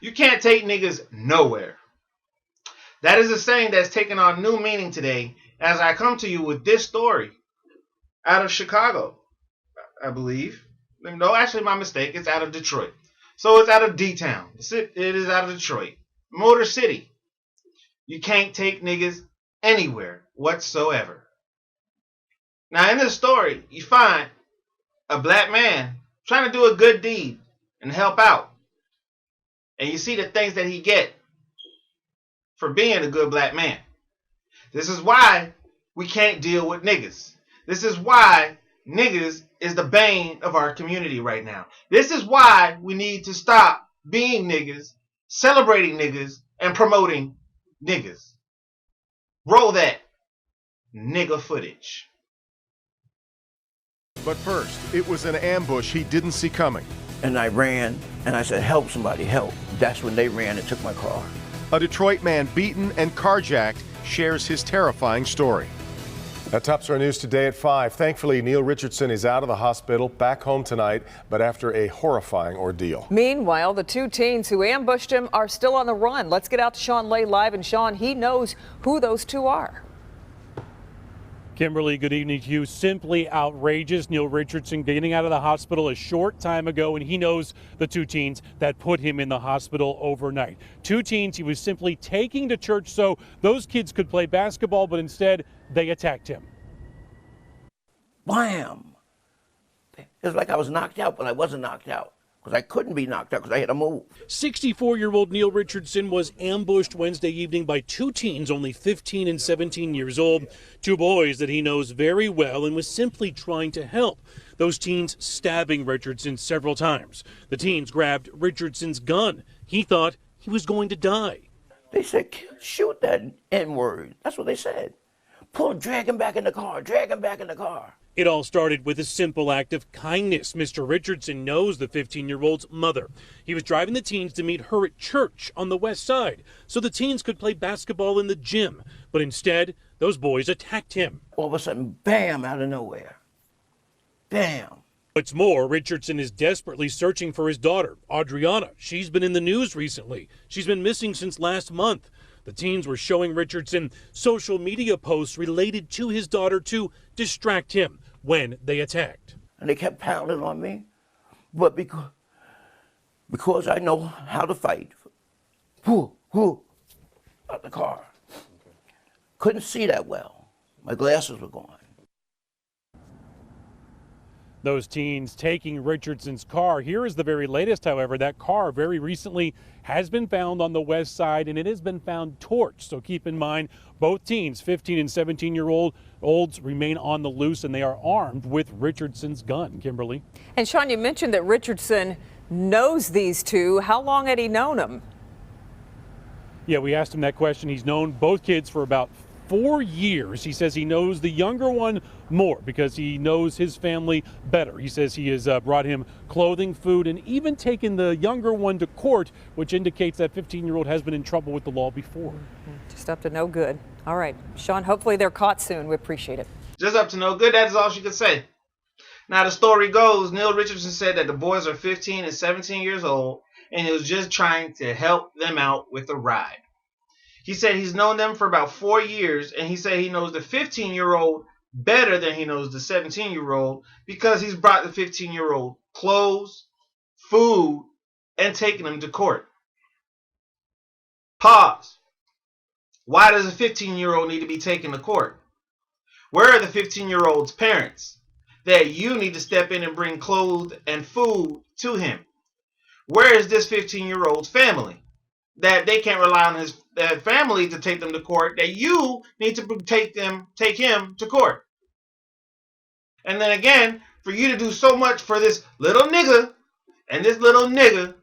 You can't take niggas nowhere. That is a saying that's taken on new meaning today as I come to you with this story out of Chicago, I believe. No, actually, my mistake. It's out of Detroit. So it's out of D-Town. It is out of Detroit. Motor City. You can't take niggas anywhere whatsoever. Now, in this story, you find a black man trying to do a good deed and help out. And you see the things that he get for being a good black man. This is why we can't deal with niggas. This is why niggas is the bane of our community right now. This is why we need to stop being niggas, celebrating niggas, and promoting niggas. Roll that nigga footage. But first, it was an ambush he didn't see coming. And I ran, and I said, help somebody, help. That's when they ran and took my car. A Detroit man beaten and carjacked shares his terrifying story. That tops our news today at 5. Thankfully, Neil Richardson is out of the hospital, back home tonight, but after a horrifying ordeal. Meanwhile, the two teens who ambushed him are still on the run. Let's get out to Sean Lay live. And Sean, he knows who those two are. Kimberly, good evening to you. Simply outrageous. Neil Richardson getting out of the hospital a short time ago, and he knows the two teens that put him in the hospital overnight. Two teens he was simply taking to church so those kids could play basketball, but instead they attacked him. Wham! It was like I was knocked out, but I wasn't knocked out. Because I couldn't be knocked out because I had to move. 64-year-old Neil Richardson was ambushed Wednesday evening by two teens, only 15 and 17 years old, two boys that he knows very well and was simply trying to help. Those teens stabbing Richardson several times. The teens grabbed Richardson's gun. He thought he was going to die. They said, shoot that N-word. That's what they said. Drag him back in the car, drag him back in the car. It all started with a simple act of kindness. Mr. Richardson knows the 15-year-old's mother. He was driving the teens to meet her at church on the west side so the teens could play basketball in the gym. But instead, those boys attacked him. All of a sudden, bam, out of nowhere. Bam. What's more, Richardson is desperately searching for his daughter, Adriana. She's been in the news recently. She's been missing since last month. The teens were showing Richardson social media posts related to his daughter to distract him when they attacked. And they kept pounding on me, but because I know how to fight, out the car. Couldn't see that well. My glasses were gone. Those teens taking Richardson's car. Here is the very latest, however. That car very recently has been found on the west side, and it has been found torched. So keep in mind, both teens, 15 and 17-year-olds, remain on the loose, and they are armed with Richardson's gun. Kimberly. And Sean, you mentioned that Richardson knows these two. How long had he known them? Yeah, we asked him that question. He's known both kids for about 4 years. He says he knows the younger one more because he knows his family better. He says he has brought him clothing, food, and even taken the younger one to court, which indicates that 15-year-old has been in trouble with the law before. Just up to no good. All right, Sean, hopefully they're caught soon. We appreciate it. Just up to no good. That is all she could say. Now, the story goes, Neil Richardson said that the boys are 15 and 17 years old, and he was just trying to help them out with a ride. He said he's known them for about 4 years, and he said he knows the 15-year-old better than he knows the 17-year-old because he's brought the 15-year-old clothes, food, and taken him to court. Pause. Why does a 15-year-old need to be taken to court? Where are the 15-year-old's parents that you need to step in and bring clothes and food to him? Where is this 15-year-old's family that they can't rely on his family to take them to court, that you need to take him to court? And then again, for you to do so much for this little nigga and this little nigga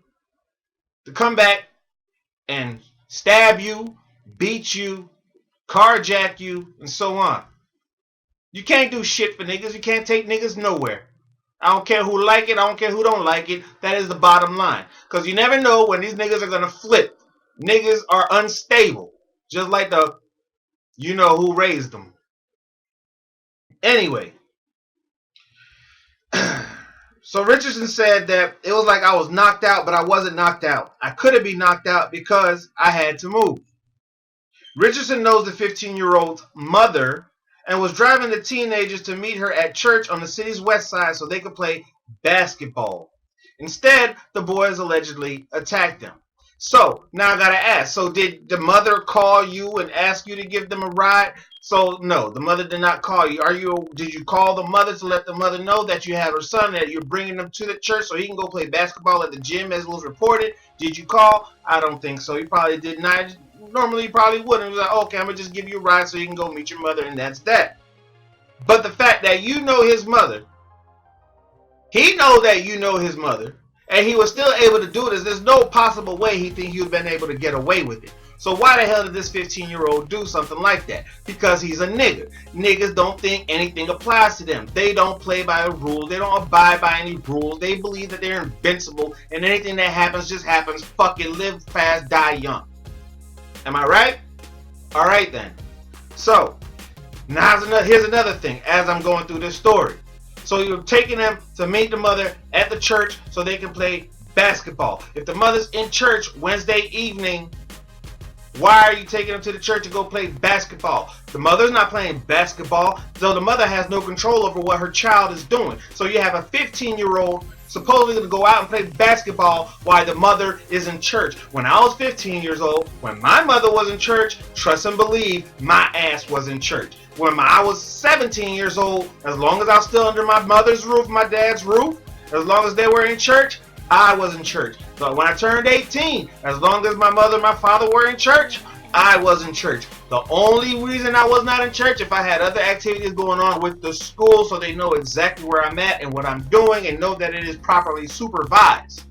to come back and stab you, beat you, carjack you, and so on. You can't do shit for niggas. You can't take niggas nowhere. I don't care who like it. I don't care who don't like it. That is the bottom line. Because you never know when these niggas are going to flip. Niggas are unstable. Just like the, you know who raised them. Anyway. So Richardson said that it was like I was knocked out, but I wasn't knocked out. I couldn't be knocked out because I had to move. Richardson knows the 15-year-old's mother and was driving the teenagers to meet her at church on the city's west side so they could play basketball. Instead, the boys allegedly attacked them. So now I gotta ask, so did the mother call you and ask you to give them a ride? So no, the mother did not call you. Did you call the mother to let the mother know that you have her son, that you're bringing him to the church so he can go play basketball at the gym as was reported? Did you call? I don't think so. You probably did not. Normally you probably wouldn't. He was like, okay, I'm gonna just give you a ride so you can go meet your mother, and that's that. But the fact that you know his mother, he know that you know his mother, and he was still able to do this. There's no possible way he think he would have been able to get away with it. So why the hell did this 15-year-old do something like that? Because he's a nigga. Niggas don't think anything applies to them. They don't play by the rules. They don't abide by any rules. They believe that they're invincible, and anything that happens just happens. Fucking live fast, die young. Am I right? All right then. So now here's another thing as I'm going through this story. So you're taking them to meet the mother at the church so they can play basketball. If the mother's in church Wednesday evening, why are you taking them to the church to go play basketball? The mother's not playing basketball, so the mother has no control over what her child is doing. So you have a 15-year-old supposedly going to go out and play basketball while the mother is in church. When I was 15 years old, when my mother was in church, trust and believe, my ass was in church. When I was 17 years old, as long as I was still under my mother's roof, my dad's roof, as long as they were in church, I was in church. So when I turned 18, as long as my mother and my father were in church, I was in church. The only reason I was not in church, if I had other activities going on with the school so they know exactly where I'm at and what I'm doing and know that it is properly supervised.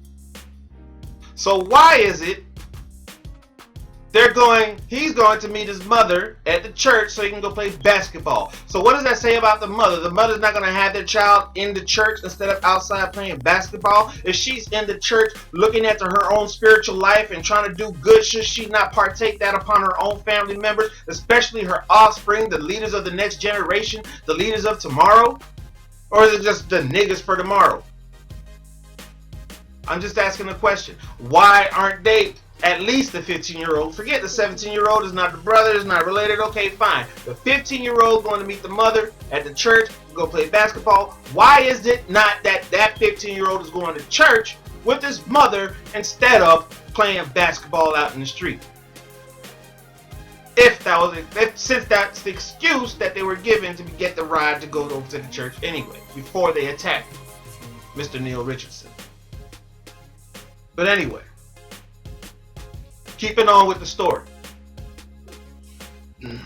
So why is it he's going to meet his mother at the church so he can go play basketball? So what does that say about the mother? The mother's not going to have their child in the church instead of outside playing basketball. If she's in the church looking after her own spiritual life and trying to do good, should she not partake that upon her own family members, especially her offspring, the leaders of the next generation, the leaders of tomorrow? Or is it just the niggas for tomorrow? I'm just asking a question. Why aren't they at least the 15-year-old? Forget the 17-year-old is not the brother, is not related. Okay, fine. The 15-year-old going to meet the mother at the church, go play basketball. Why is it not that 15-year-old is going to church with his mother instead of playing basketball out in the street? Since that's the excuse that they were given to get the ride to go over to the church anyway, before they attacked Mr. Neil Richardson. But anyway, keeping on with the story.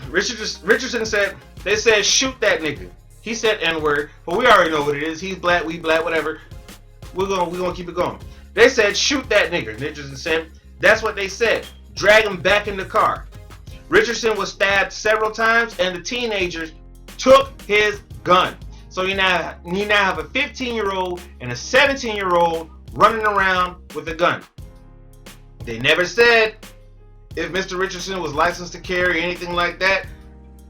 Richardson said, they said, shoot that nigga. He said N-word, but we already know what it is. He's black, we black, whatever. We're gonna keep it going. They said, shoot that nigga. Richardson said, that's what they said. Drag him back in the car. Richardson was stabbed several times, and the teenagers took his gun. So you now have a 15-year-old and a 17-year-old running around with a gun. They never said if Mr. Richardson was licensed to carry, anything like that.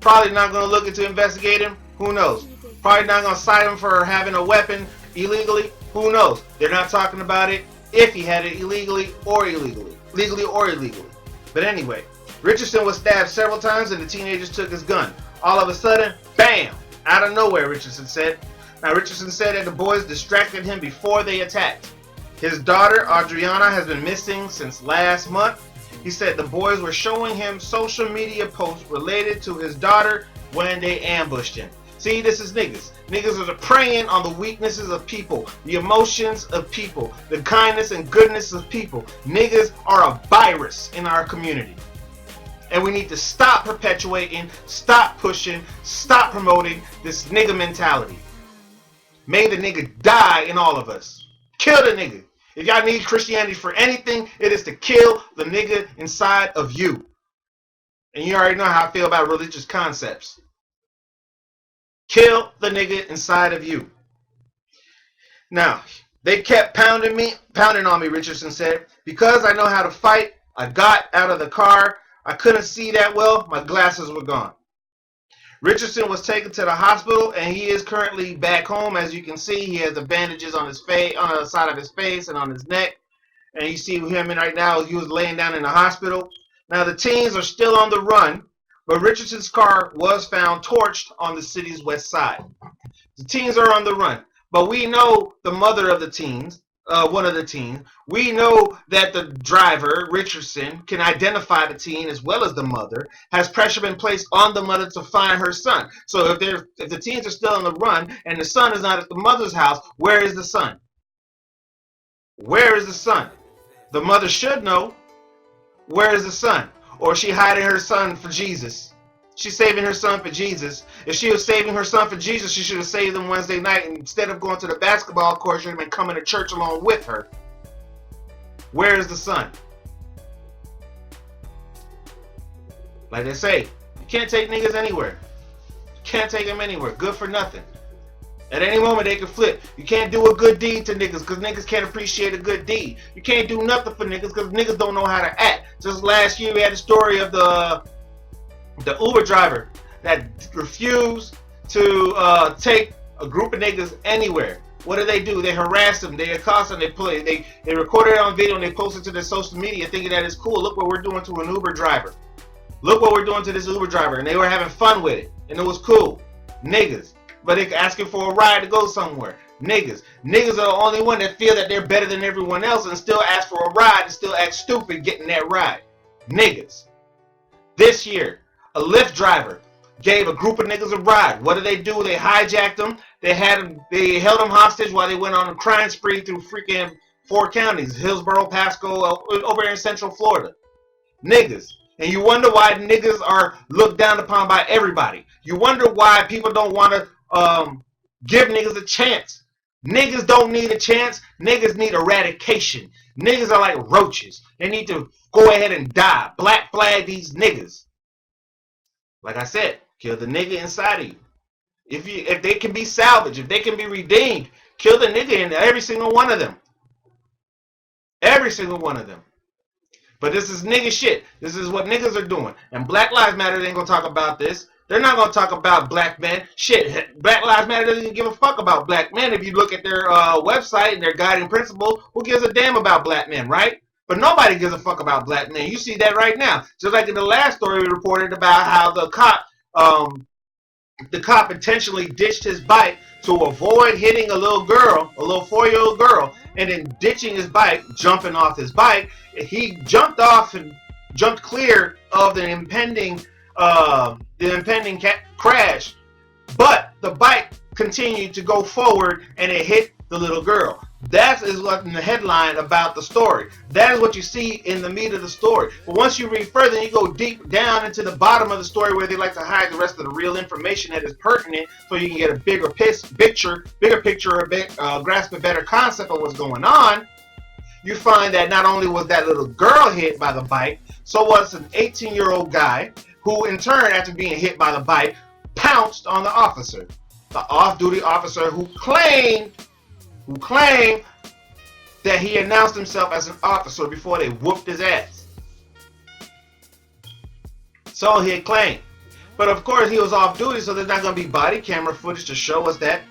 Probably not going to look into investigate him. Who knows? Probably not going to cite him for having a weapon illegally. Who knows? They're not talking about it if he had it illegally or illegally. Legally or illegally. But anyway, Richardson was stabbed several times and the teenagers took his gun. All of a sudden, bam! Out of nowhere, Richardson said. Now, Richardson said that the boys distracted him before they attacked. His daughter, Adriana, has been missing since last month. He said the boys were showing him social media posts related to his daughter when they ambushed him. See, this is niggas. Niggas are preying on the weaknesses of people, the emotions of people, the kindness and goodness of people. Niggas are a virus in our community. And we need to stop perpetuating, stop pushing, stop promoting this nigga mentality. May the nigga die in all of us. Kill the nigga. If y'all need Christianity for anything, it is to kill the nigga inside of you. And you already know how I feel about religious concepts. Kill the nigga inside of you. Now, they kept pounding on me, Richardson said. Because I know how to fight, I got out of the car. I couldn't see that well. My glasses were gone. Richardson was taken to the hospital, and he is currently back home. As you can see, he has the bandages on his face, on the side of his face, and on his neck. And you see him right now. He was laying down in the hospital. Now the teens are still on the run, but Richardson's car was found torched on the city's west side. The teens are on the run, but we know the mother of the teens. One of the teens. We know that the driver, Richardson, can identify the teen as well as the mother. Has pressure been placed on the mother to find her son? So if the teens are still on the run and the son is not at the mother's house, where is the son? Where is the son? The mother should know. Where is the son? Or is she hiding her son for Jesus? She's saving her son for Jesus. If she was saving her son for Jesus, she should have saved him Wednesday night. And instead of going to the basketball court, she should have been coming to church along with her. Where is the son? Like they say, you can't take niggas anywhere. You can't take them anywhere. Good for nothing. At any moment, they can flip. You can't do a good deed to niggas because niggas can't appreciate a good deed. You can't do nothing for niggas because niggas don't know how to act. Just last year, we had a story of the Uber driver that refused to take a group of niggas anywhere. What do? They harass them, they accost them, they recorded it on video and they post it to their social media thinking that it's cool. Look what we're doing to an Uber driver. Look what we're doing to this Uber driver. And they were having fun with it. And it was cool. Niggas. But they're asking for a ride to go somewhere. Niggas. Niggas are the only one that feel that they're better than everyone else and still ask for a ride and still act stupid getting that ride. Niggas. This year, a Lyft driver gave a group of niggas a ride. What did they do? They hijacked them. They held them hostage while they went on a crime spree through freaking 4 counties. Hillsborough, Pasco, over in Central Florida. Niggas. And you wonder why niggas are looked down upon by everybody. You wonder why people don't want to give niggas a chance. Niggas don't need a chance. Niggas need eradication. Niggas are like roaches. They need to go ahead and die. Black flag these niggas. Like I said, kill the nigga inside of you. If they can be salvaged, if they can be redeemed, kill the nigga in every single one of them. Every single one of them. But this is nigga shit. This is what niggas are doing. And Black Lives Matter ain't gonna talk about this. They're not gonna talk about black men. Shit, Black Lives Matter doesn't give a fuck about black men. If you look at their website and their guiding principle, who gives a damn about black men, right? But nobody gives a fuck about black men. You see that right now. Just like in the last story we reported about how the cop intentionally ditched his bike to avoid hitting a little girl, a little 4-year-old girl, and then ditching his bike, jumping off his bike. He jumped off and jumped clear of the impending crash, but the bike continued to go forward and it hit the little girl. That is what in the headline about the story. That is what you see in the meat of the story. But once you read further, you go deep down into the bottom of the story where they like to hide the rest of the real information that is pertinent, so you can get a bigger picture, grasp a better concept of what's going on. You find that not only was that little girl hit by the bike, so was an 18-year-old guy who, in turn, after being hit by the bike, pounced on the officer, the off-duty officer who claimed that he announced himself as an officer before they whooped his ass. So he had claimed. But of course he was off duty, so there's not going to be body camera footage to show us that.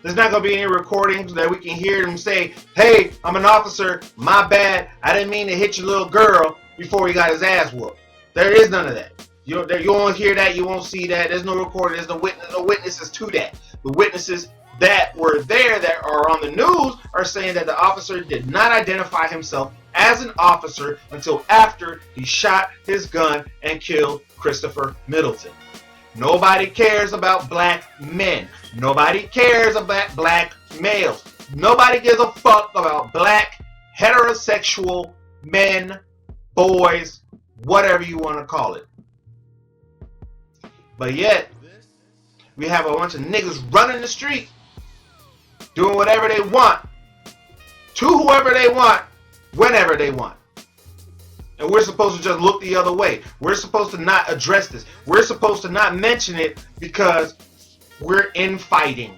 There's not going to be any recordings that we can hear him say, hey, I'm an officer, my bad, I didn't mean to hit your little girl before he got his ass whooped. There is none of that. You won't hear that, you won't see that, there's no recording, there's no witnesses to that. The witnesses that were there that are on the news are saying that the officer did not identify himself as an officer until after he shot his gun and killed Christopher Middleton. Nobody cares about black men. Nobody cares about black males. Nobody gives a fuck about black heterosexual men, boys, whatever you want to call it. But yet, we have a bunch of niggas running the street, doing whatever they want, to whoever they want, whenever they want. And we're supposed to just look the other way. We're supposed to not address this. We're supposed to not mention it because we're infighting.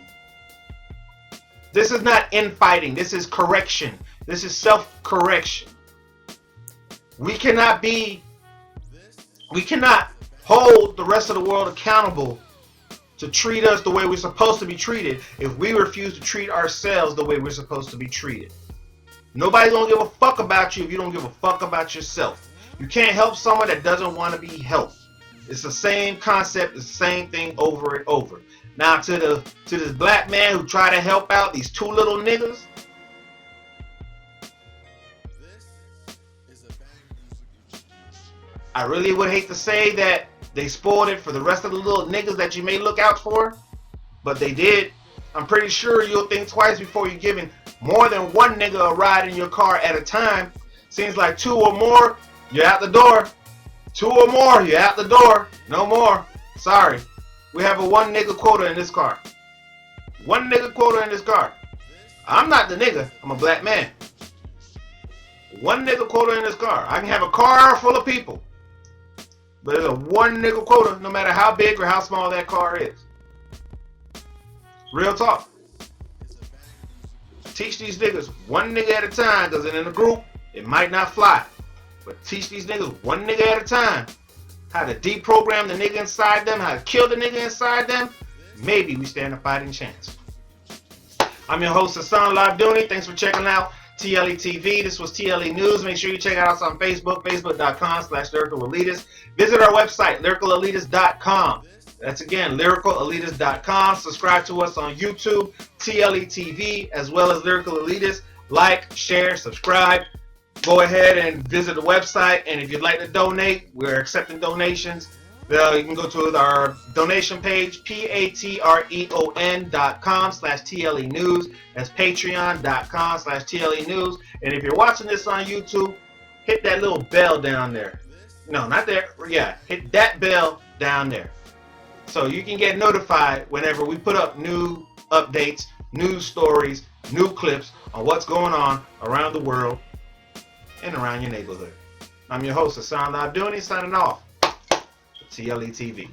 This is not infighting. This is correction. This is self-correction. We cannot hold the rest of the world accountable to treat us the way we're supposed to be treated if we refuse to treat ourselves the way we're supposed to be treated. Nobody's gonna give a fuck about you if you don't give a fuck about yourself. You can't help someone that doesn't want to be helped. It's the same concept, it's the same thing over and over. Now to this black man who tried to help out these two little niggas, I really would hate to say that they spoiled it for the rest of the little niggas that you may look out for, but they did. I'm pretty sure you'll think twice before you're giving more than one nigga a ride in your car at a time. Seems like two or more, you're out the door. Two or more, you're out the door. No more. Sorry. We have a one nigga quota in this car. One nigga quota in this car. I'm not the nigga. I'm a black man. One nigga quota in this car. I can have a car full of people, but there's a one nigga quota no matter how big or how small that car is. Real talk. Teach these niggas one nigga at a time, because in a group, it might not fly. But teach these niggas one nigga at a time how to deprogram the nigga inside them, how to kill the nigga inside them. Maybe we stand a fighting chance. I'm your host, Hassan Labdouni. Thanks for checking out TLE TV. This was TLE News. Make sure you check out us on Facebook, facebook.com/lyricalelitist. Visit our website, lyricalelitist.com. That's again, lyricalelitist.com. Subscribe to us on YouTube, TLE TV, as well as Lyrical Elitist. Like, share, subscribe. Go ahead and visit the website. And if you'd like to donate, we're accepting donations. You can go to our donation page, patreon.com/TLE News. That's patreon.com/TLE News. And if you're watching this on YouTube, hit that little bell down there. No, not there. Yeah, hit that bell down there, so you can get notified whenever we put up new updates, news stories, new clips on what's going on around the world and around your neighborhood. I'm your host, Hassan Labdouni, signing off. TLE TV.